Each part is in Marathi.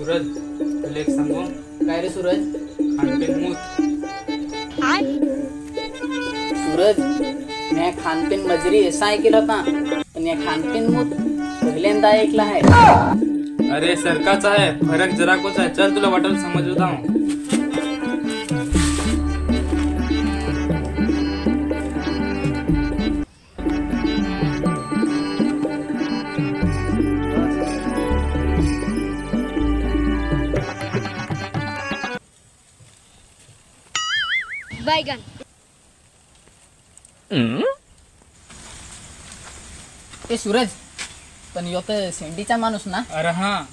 सूरज तुला एक सांगू काय रे सूरज? खानपेन मूत सूरज मी खानपेन मजरी असा ऐकलं होता पण या खानपेन मूत पहिल्यांदा ऐकला आहे. अरे सरकाचा आहे फरक जरा कोच आहे. चल तुला वाटल समज होता हूँ. बैगन ए सूरज पण यो तर सेंडीचा माणूस ना? अरे हाँ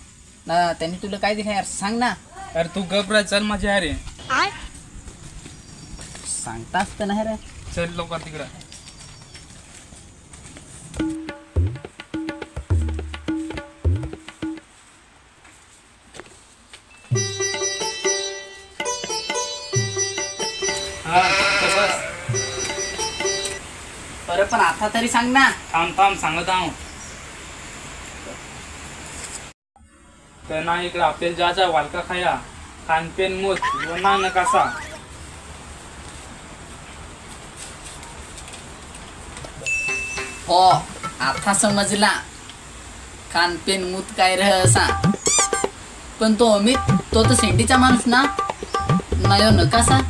ना त्यांनी तुला काय दिलं यार सांग ना. अरे तू घबरा चल माझ्या अरे सांगताच तर नाही रे. चल लवकर तिकडं. हा तर बस. अरे पण आता तरी सांग ना. थांब थांब सांगत आहो. तर ना इकडं आपल्याला जायचा वालका खाया खानपेन मूत वना नकासा. हो आता समजला खानपेन मूत काय रे असा. पण तो अमित तो तर सेंडीचा माणूस ना? नाही नकासा.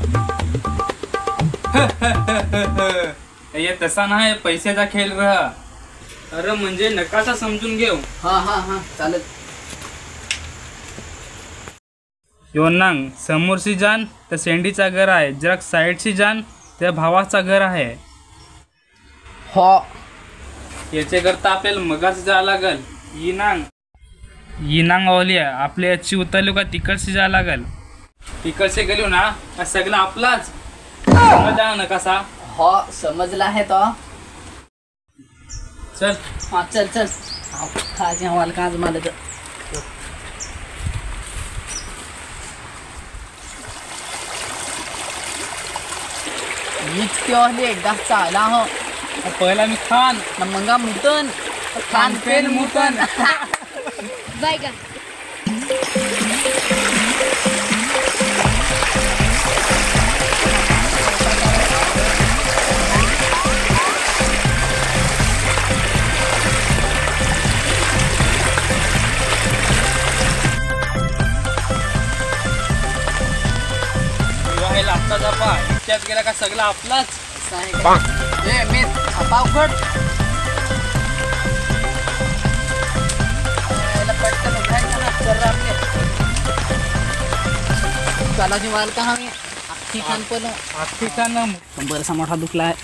ये तसा नाही पैशाचा खेळ रह. अरे म्हणजे नकासा समजून घेऊ. हा हा हा चालेल. योनांग समोरची जाण तर सेंडीचा घर आहे. जरा साईडची जाण त्या भावाचा घर आहे. हो याचे करता आपल्याला मगाच जावं लागल. इनांग ओलिया आपल्या याची उतरली का तिकडची जावं लागल. तिकडचे गेलो ना का सगळं आपलाच समजला ना कसा. हो समजला आहे तो. चल हा चल चल. खायचे हवाल का आज मला तर. मीच केव्हा एकदा चाला हो. पहिला मी खान न मंगा मुतन खानपेन मुतन. बैगन लागता जापा इतक्यात गेला का सगळं आपलाच. ए मी पाव खट पटकन उठायचं ना जरा आपले. चालाची वाल का हमी अख्खी खान पण आखी खान बरसा मोठा दुखला आहे.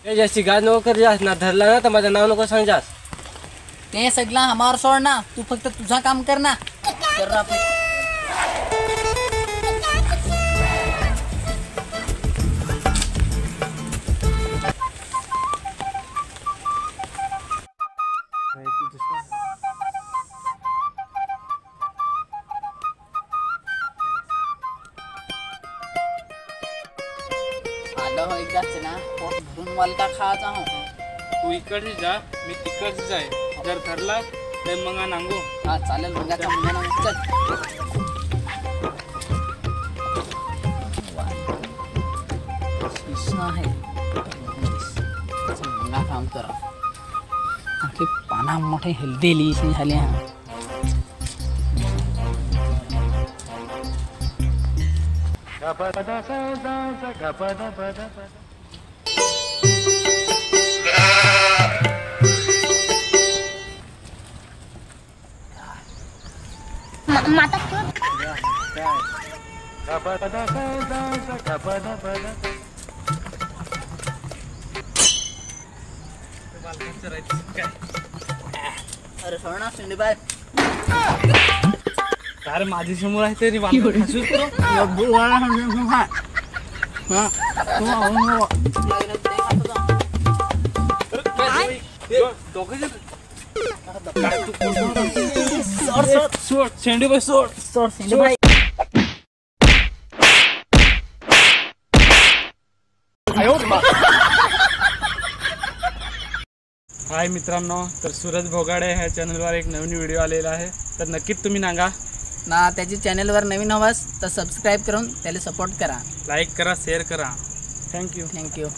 ए जास्ती गाज नको कर जास ना. धरला ना तर माझं नाव नको सांग जास. ते सगळं हमार सोड ना. तू फक्त तुझा काम कर ना. जरा आपले आलो हो एकदाच ना. पोट भरून वालका खायचा हो. तू इकडची जा मी तिकडची जाय. जर ठरला तर मग नांगू. हा चालेल मंगाचा मुंगा ना चल. शिष्ण आहे मंगा काम करा. आपले पाना मोठे हेल्दी लिहिशी झाले. हा माता अरे सोड ना शिंदे बाय. अरे माझी समोर आहे तरी वालका खासूच तो. बुवाला सांगू हा. हा तू आवडून सोड शेंडी बाई सोड. सोड शिंदे बाय. हाय मित्रांनो, तर सूरज भोगाडे ह्या चॅनलवर एक नवीन व्हिडिओ आलेला आहे, तर नक्कीच तुम्ही सांगा. ना त्याची चॅनलवर नवीन हवास तर सबस्क्राईब करून त्याला सपोर्ट करा. लाईक करा, शेअर करा. थँक्यू. थँक्यू.